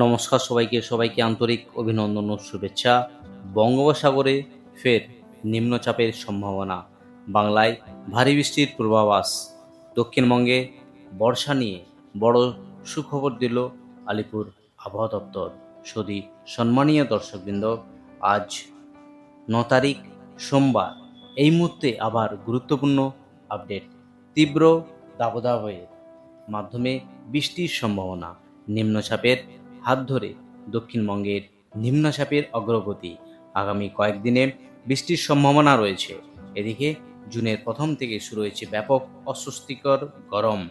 নমস্কার সবাইকে আন্তরিক অভিনন্দন ও শুভেচ্ছা। বঙ্গোপসাগরে ফের নিম্নচাপের সম্ভাবনা, বাংলায় ভারী বৃষ্টির পূর্বাভাস, দক্ষিণবঙ্গে বর্ষা নিয়ে বড় সুখবর দিল আলিপুর আবহাওয়া দপ্তর। সদি সম্মানীয় দর্শকবৃন্দ, আজ 9 তারিখ সোমবার। এই মুহূর্তে আবার গুরুত্বপূর্ণ আপডেট। তীব্র দাবদাহের মাধ্যমে বৃষ্টির সম্ভাবনা, নিম্নচাপের হাত ধরে দক্ষিণবঙ্গের নিম্নচাপের অগ্রগতি, আগামী কয়েকদিনে বৃষ্টির সম্ভাবনা রয়েছে। এদিকে জুনের প্রথম থেকে শুরু হয়েছে ব্যাপক অস্বস্তিকর গরম।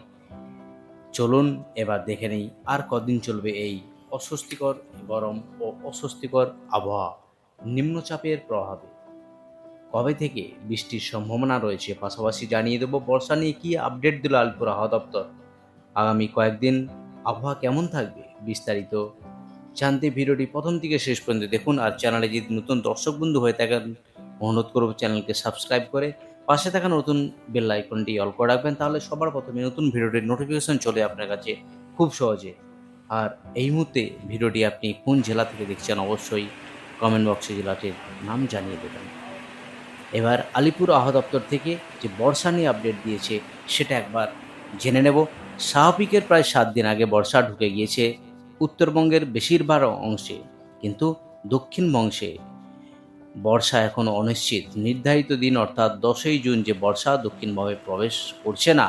চলুন এবার দেখে নেই আর কদিন চলবে এই অস্বস্তিকর গরম ও অস্বস্তিকর আবহাওয়া। নিম্নচাপের প্রভাবে কবে থেকে বৃষ্টির সম্ভাবনা রয়েছে, পাশাপাশি জানিয়ে দেব বর্ষা নিয়ে কি আপডেট দিল আলিপুর আবহাওয়া দপ্তর। আগামী কয়েকদিন আবহাওয়া কেমন থাকবে বিস্তারিত জানতে ভিডিওটি প্রথম থেকে শেষ পর্যন্ত দেখুন। আর চ্যানেলে যদি নতুন দর্শক বন্ধু হয়ে থাকেন, অনুরোধ করব চ্যানেলকে সাবস্ক্রাইব করে পাশে থাকা নতুন বেল আইকনটি অল করে রাখবেন, তাহলে সবার প্রথমে নতুন ভিডিওটির নোটিফিকেশন চলে আপনার কাছে খুব সহজে। আর এই মুহূর্তে ভিডিওটি আপনি কোন জেলা থেকে দেখছেন অবশ্যই কমেন্ট বক্সে জেলাটির নাম জানিয়ে দেবেন। এবার আলিপুর আবহাওয়া দপ্তর থেকে যে বর্ষা নিয়ে আপডেট দিয়েছে সেটা একবার জেনে নেব। স্বাভাবিকের প্রায় 7 দিন আগে বর্ষা ঢুকে গিয়েছে উত্তরবঙ্গের বেশিরভাগ অংশে, কিন্তু দক্ষিণবঙ্গে বর্ষা এখনও অনিশ্চিত। নির্ধারিত দিন অর্থাৎ 10ই জুন যে বর্ষা দক্ষিণবঙ্গে প্রবেশ করছে না,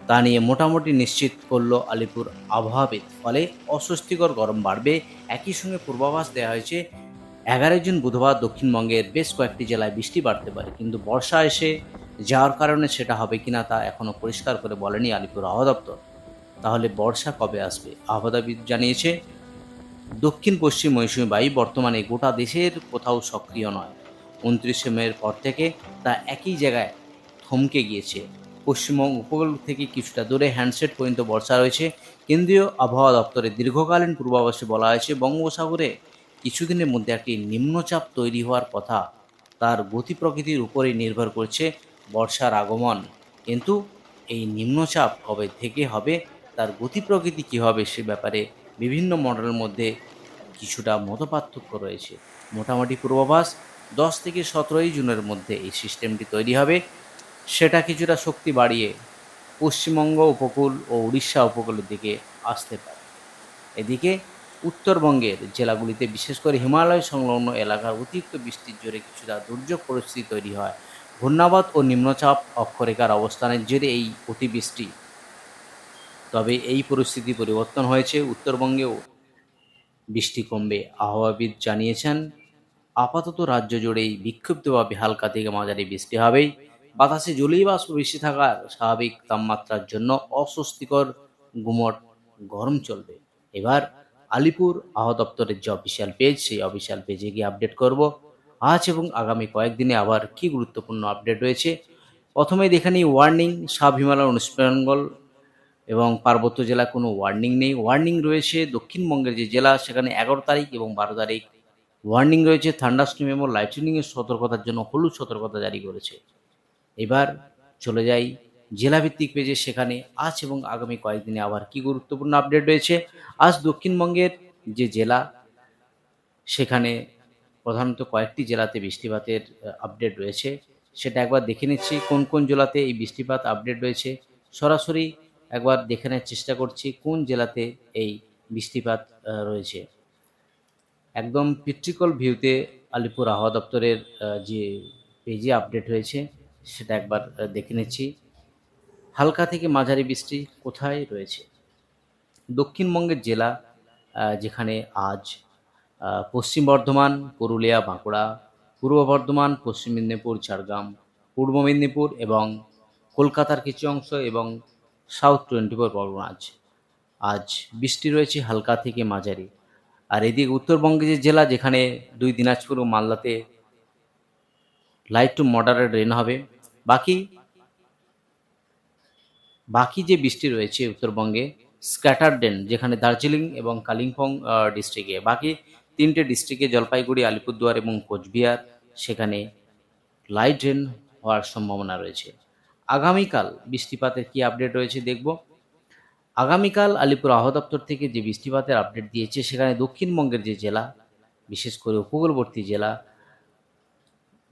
তা নিয়ে মোটামুটি নিশ্চিত করল আলিপুর আবহাওয়াবিদ। ফলে অস্বস্তিকর গরম বাড়বে। একই সঙ্গে পূর্বাভাস দেওয়া হয়েছে 11 জুন বুধবার দক্ষিণবঙ্গের বেশ কয়েকটি জেলায় বৃষ্টি বাড়তে পারে, কিন্তু বর্ষা এসে যাওয়ার কারণে সেটা হবে কিনা তা এখনও পরিষ্কার করে বলেনি আলিপুর আবহাওয়া দপ্তর। তাহলে বর্ষা কবে আসবে? আবহাওয়াবিদ জানিয়েছে দক্ষিণ পশ্চিম মৌসুমী বায়ু বর্তমানে গোটা দেশের কোথাও সক্রিয় নয়। 29শে মের পর থেকে তা একই জায়গায় থমকে গিয়েছে। পশ্চিমবঙ্গ উপকূল থেকে কিছুটা দূরে হ্যান্ডসেট পর্যন্ত বর্ষা রয়েছে। কেন্দ্রীয় আবহাওয়া দপ্তরের দীর্ঘকালীন পূর্বাভাসে বলা হয়েছে বঙ্গোপসাগরে কিছুদিনের মধ্যে একটি নিম্নচাপ তৈরি হওয়ার কথা। তার গতি প্রকৃতির উপরেই নির্ভর করছে বর্ষার আগমন। কিন্তু এই নিম্নচাপ কবে থেকে হবে, তার গতি প্রকৃতি কী হবে, সে ব্যাপারে বিভিন্ন মডেলের মধ্যে কিছুটা মতপার্থক্য রয়েছে। মোটামুটি পূর্বাভাস 10 থেকে 17ই জুনের মধ্যে এই সিস্টেমটি তৈরি হবে। সেটা কিছুটা শক্তি বাড়িয়ে পশ্চিমবঙ্গ উপকূল ও উড়িষ্যা উপকূলের দিকে আসতে পারে। এদিকে উত্তরবঙ্গের জেলাগুলিতে বিশেষ করে হিমালয় সংলগ্ন এলাকার অতিরিক্ত বৃষ্টির জোরে কিছুটা দুর্যোগ পরিস্থিতি তৈরি হয়। ঘূর্ণাবর্ত ও নিম্নচাপ অক্ষরেখার অবস্থানের জেরে এই অতিবৃষ্টি। তবে এই পরিস্থিতি পরিবর্তন হয়েছে, উত্তরবঙ্গেও বৃষ্টি কমবে। আবহাওয়াবিদ জানিয়েছেন আপাতত রাজ্য জুড়েই বিক্ষিপ্তভাবে হালকা থেকে মাঝারি বৃষ্টি হবেই। বাতাসে জলীয় বাষ্প বেশি থাকার স্বাভাবিক তাপমাত্রার জন্য অস্বস্তিকর গুমট গরম চলবে। এবার আলিপুর আবহাওয়া দপ্তরের যে অফিসিয়াল পেজ, সেই অফিসিয়াল পেজে গিয়ে আপডেট করব আজ এবং আগামী কয়েকদিনে আবার কি গুরুত্বপূর্ণ আপডেট রয়েছে। প্রথমে দেখে নিই warning. Sub Himalaya, West Bengal এবং পার্বত্য জেলা কোনো ওয়ার্নিং নেই। ওয়ার্নিং রয়েছে দক্ষিণবঙ্গের যে জেলা, সেখানে 11 তারিখ এবং 12 তারিখ ওয়ার্নিং রয়েছে। থান্ডারস্টর্ম এবং লাইটনিংয়ের সতর্কতার জন্য হলুদ সতর্কতা জারি করেছে। এবার চলে যাই জেলাভিত্তিক পেজে, সেখানে আজ এবং আগামী কয়েকদিনে আবার কি গুরুত্বপূর্ণ আপডেট রয়েছে। আজ দক্ষিণবঙ্গের যে জেলা, সেখানে প্রধানত কয়েকটি জেলাতে বৃষ্টিপাতের আপডেট রয়েছে। সেটা একবার দেখে নিচ্ছি কোন কোন জেলাতে এই বৃষ্টিপাত আপডেট রয়েছে। সরাসরি একবার দেখে নেওয়ার চেষ্টা করছি কোন জেলাতে এই বৃষ্টিপাত রয়েছে। একদম পিট্রিকল ভিউতে আলিপুর আবহাওয়া দপ্তরের যে পেজে আপডেট হয়েছে সেটা একবার দেখে নিচ্ছি। হালকা থেকে মাঝারি বৃষ্টি কোথায় রয়েছে। দক্ষিণবঙ্গের জেলা যেখানে আজ পশ্চিম বর্ধমান, পুরুলিয়া, বাঁকুড়া, পূর্ব বর্ধমান, পশ্চিম মেদিনীপুর, ঝাড়গ্রাম, পূর্ব মেদিনীপুর এবং কলকাতার কিছু অংশ এবং সাউথ 24 পরগনাজ আজ বৃষ্টি রয়েছে হালকা থেকে মাঝারি। আর এদিকে উত্তরবঙ্গে যে জেলা, যেখানে দিনাজপুর ও মালদাতে লাইট টু মডারেট রেন হবে। বাকি যে বৃষ্টি রয়েছে উত্তরবঙ্গে স্ক্যাটার রেন, যেখানে দার্জিলিং এবং কালিম্পং ডিস্ট্রিক্টে, বাকি 3টে ডিস্ট্রিক্টে জলপাইগুড়ি, আলিপুরদুয়ার এবং কোচবিহার, সেখানে লাইট রেন হওয়ার সম্ভাবনা রয়েছে। আগামীকাল বৃষ্টিপাতের কী আপডেট রয়েছে দেখব। আগামীকাল আলিপুর আবহাওয়া দপ্তর থেকে যে বৃষ্টিপাতের আপডেট দিয়েছে, সেখানে দক্ষিণবঙ্গের যে জেলা, বিশেষ করে উপকূলবর্তী জেলা,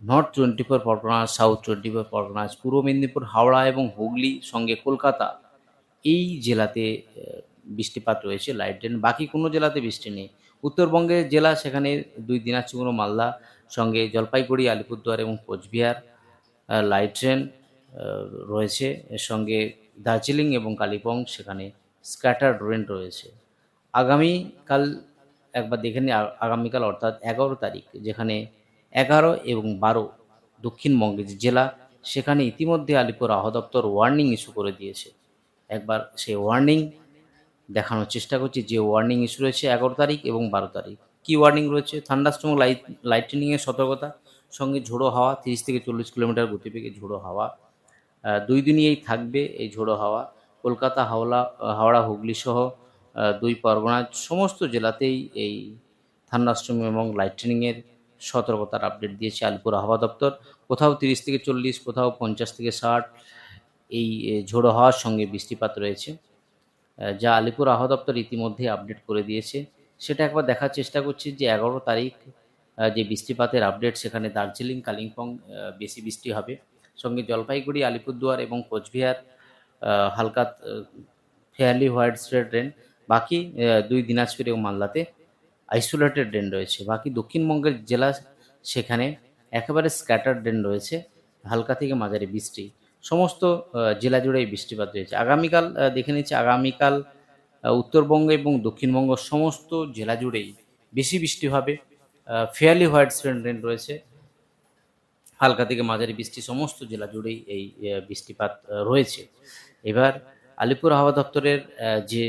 নর্থ 24 পরগনাস, সাউথ 24 পরগনাস, পূর্ব মেদিনীপুর, হাওড়া এবং হুগলি, সঙ্গে কলকাতা, এই জেলাতে বৃষ্টিপাত রয়েছে, লাইট রেন। বাকি কোনো জেলাতে বৃষ্টি নেই। উত্তরবঙ্গের জেলা, সেখানে 2 দিনাজপুর ও মালদা, সঙ্গে জলপাইগুড়ি, আলিপুরদুয়ার এবং কোচবিহার, লাইট রেন রয়েছে। এর সঙ্গে দার্জিলিং এবং কালিম্পং, সেখানে স্ক্যাটার্ড রেন রয়েছে। আগামীকাল একবার দেখে নিই, আগামীকাল অর্থাৎ 11 তারিখ, যেখানে 11 এবং 12 দক্ষিণবঙ্গের যে জেলা, সেখানে ইতিমধ্যে আলিপুর আবহাওয়া দপ্তর ওয়ার্নিং ইস্যু করে দিয়েছে। একবার সেই ওয়ার্নিং দেখানোর চেষ্টা করছি, যে ওয়ার্নিং ইস্যু রয়েছে 11 তারিখ এবং 12 তারিখ। কী ওয়ার্নিং রয়েছে? থান্ডারস্টর্ম, লাইটনিংয়ের সতর্কতা, সঙ্গে ঝোড়ো হাওয়া, 30 থেকে 40 কিলোমিটার গতিবেগে ঝোড়ো হাওয়া। 2 দিনই এই থাকবে এই ঝোড়ো হাওয়া। কলকাতা, হাওড়া, হুগলি সহ 2 পরগনার সমস্ত জেলাতেই এই থান্ডারস্টর্ম এবং লাইটনিংয়ের সতর্কতার আপডেট দিয়েছে আলিপুর আবহাওয়া দপ্তর। কোথাও 30 থেকে 40, কোথাও 50 থেকে 60 এই ঝোড়ো হাওয়ার সঙ্গে বৃষ্টিপাত রয়েছে, যা আলিপুর আবহাওয়া দপ্তর ইতিমধ্যে আপডেট করে দিয়েছে। সেটা একবার দেখার চেষ্টা করছি, যে 11 তারিখ যে বৃষ্টিপাতের আপডেট, সেখানে দার্জিলিং, কালিম্পং বেশি বৃষ্টি হবে, সঙ্গে জলপাইগুড়ি, আলিপুরদুয়ার এবং কোচবিহার হালকা ফেয়ারলি হোয়াইট স্প্রেড রেন। বাকি 2 দিনাজপুর এবং মালদাতে আইসোলেটেড রেন রয়েছে। বাকি দক্ষিণবঙ্গের জেলা, সেখানে একেবারে স্ক্যাটার্ড রেন রয়েছে, হালকা থেকে মাঝারি বৃষ্টি। সমস্ত জেলা জুড়েই বৃষ্টিপাত রয়েছে। আগামীকাল দেখে নিচ্ছি, আগামীকাল উত্তরবঙ্গ এবং দক্ষিণবঙ্গ সমস্ত জেলা জুড়েই বেশি বৃষ্টি হবে। ফেয়ারলি হোয়াইট স্প্রেড রেন রয়েছে, হালকা থেকে মাঝারি বৃষ্টি সমস্ত জেলা জুড়েই এই বৃষ্টিপাত রয়েছে। এবার আলিপুর আবহাওয়া দপ্তরের যে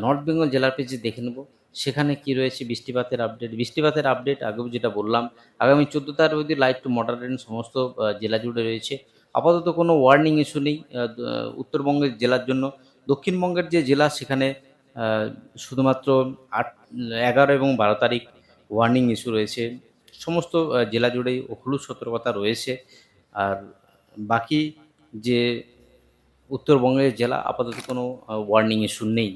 নর্থ বেঙ্গল জেলার পেজে দেখে নেব, সেখানে কি রয়েছে বৃষ্টিপাতের আপডেট আগেও যেটা বললাম, আগামী 14 তারিখ অবধি লাইট টু মডারেট সমস্ত জেলা জুড়ে রয়েছে। আপাতত কোনো ওয়ার্নিং ইস্যু নেই উত্তরবঙ্গের জেলার জন্য। দক্ষিণবঙ্গের যে জেলা, সেখানে শুধুমাত্র 11 এবং 12 তারিখ ওয়ার্নিং ইস্যু রয়েছে। সমস্ত জেলা জুড়েই হলুদ সতর্কতা রয়েছে। আর বাকি যে উত্তরবঙ্গের জেলা, আপাতত কোনো ওয়ার্নিং ইস্যু নেই।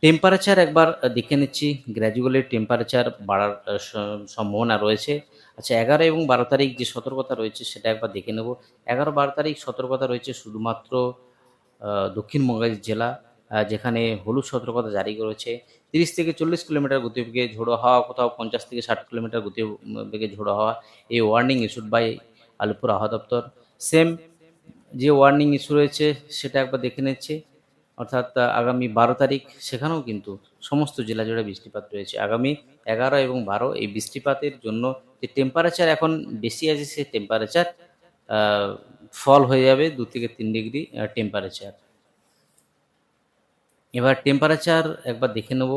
টেম্পারেচার একবার দেখে নিচ্ছি, গ্র্যাজুয়ালি টেম্পারেচার বাড়ার সম্ভাবনা রয়েছে। আচ্ছা, 11 এবং 12 তারিখ যে সতর্কতা রয়েছে, সেটা একবার দেখে নেব। 11-12 তারিখ সতর্কতা রয়েছে শুধুমাত্র দক্ষিণবঙ্গের জেলা, যেখানে হলুদ সতর্কতা জারি করেছে। 30 থেকে 40 কিলোমিটার গতিবেগে ঝোড়ো হাওয়া, কোথাও 50 থেকে 60 কিলোমিটার গতিবেগে ঝোড়ো হাওয়া, এই ওয়ার্নিং ইস্যুড বাই আলিপুর আবহাওয়া দপ্তর। সেম যে ওয়ার্নিং ইস্যু রয়েছে, সেটা একবার দেখে নিচ্ছি, অর্থাৎ আগামী 12 তারিখ, সেখানেও কিন্তু সমস্ত জেলা জুড়ে বৃষ্টিপাত রয়েছে। আগামী 11 এবং 12 এই বৃষ্টিপাতের জন্য যে টেম্পারেচার এখন বেশি আছে, সেই টেম্পারেচার ফল হয়ে যাবে 2 থেকে 3 ডিগ্রি টেম্পারেচার। এবার টেম্পারেচার একবার দেখে নেব,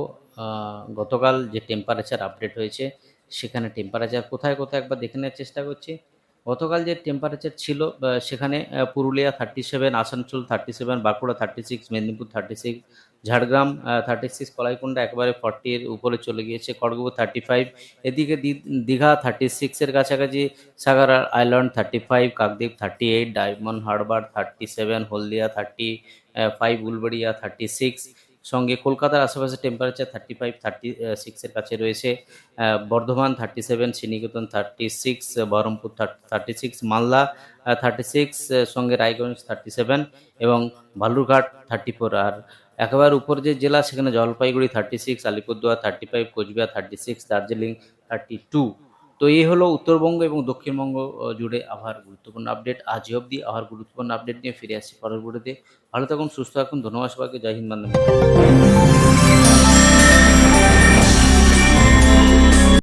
গতকাল যে টেম্পারেচার আপডেট হয়েছে, সেখানে টেম্পারেচার কোথায় কোথায় একবার দেখে নেওয়ার চেষ্টা করছি। গতকাল যে টেম্পারেচার ছিল, সেখানে পুরুলিয়া 37, আসানসোল 37, বাঁকুড়া 36, মেদিনীপুর 36, ঝাড়গ্রাম 36, কলাইকুণ্ডা একেবারে 40 এর উপরে চলে গিয়েছে, খড়গপুর 35, এদিকে দীঘা 36 এর কাছাকাছি, সাগর আইল্যান্ড 35, কাকদ্বীপ 38, ডায়মন্ড হারবার 37, হলদিয়া 35, উলবেড়িয়া 36, সঙ্গে কলকাতার আশেপাশে টেম্পারেচার 35-36 এর কাছে রয়েছে। বর্ধমান 37, শ্রীনিকেতন 36, বহরমপুর 36, মালদা 36, সঙ্গে রায়গঞ্জ 37 এবং বালুরঘাট 34। আর একেবারে উপর যে জেলা, সেখানে জলপাইগুড়ি 36, আলিপুরদুয়ার 35, কোচবিহার 36, দার্জিলিং 32। তো এই হলো উত্তরবঙ্গ এবং দক্ষিণবঙ্গ জুড়ে আবহাওয়ার গুরুত্বপূর্ণ আপডেট। আজ অবধি আবহাওয়ার গুরুত্বপূর্ণ আপডেট নিয়ে ফিরে আসছি পরের ভিডিওতে। ভালো থাকুন, সুস্থ থাকুন। ধন্যবাদ সবাইকে। জয় হিন্দ, বন্দে মাতরম।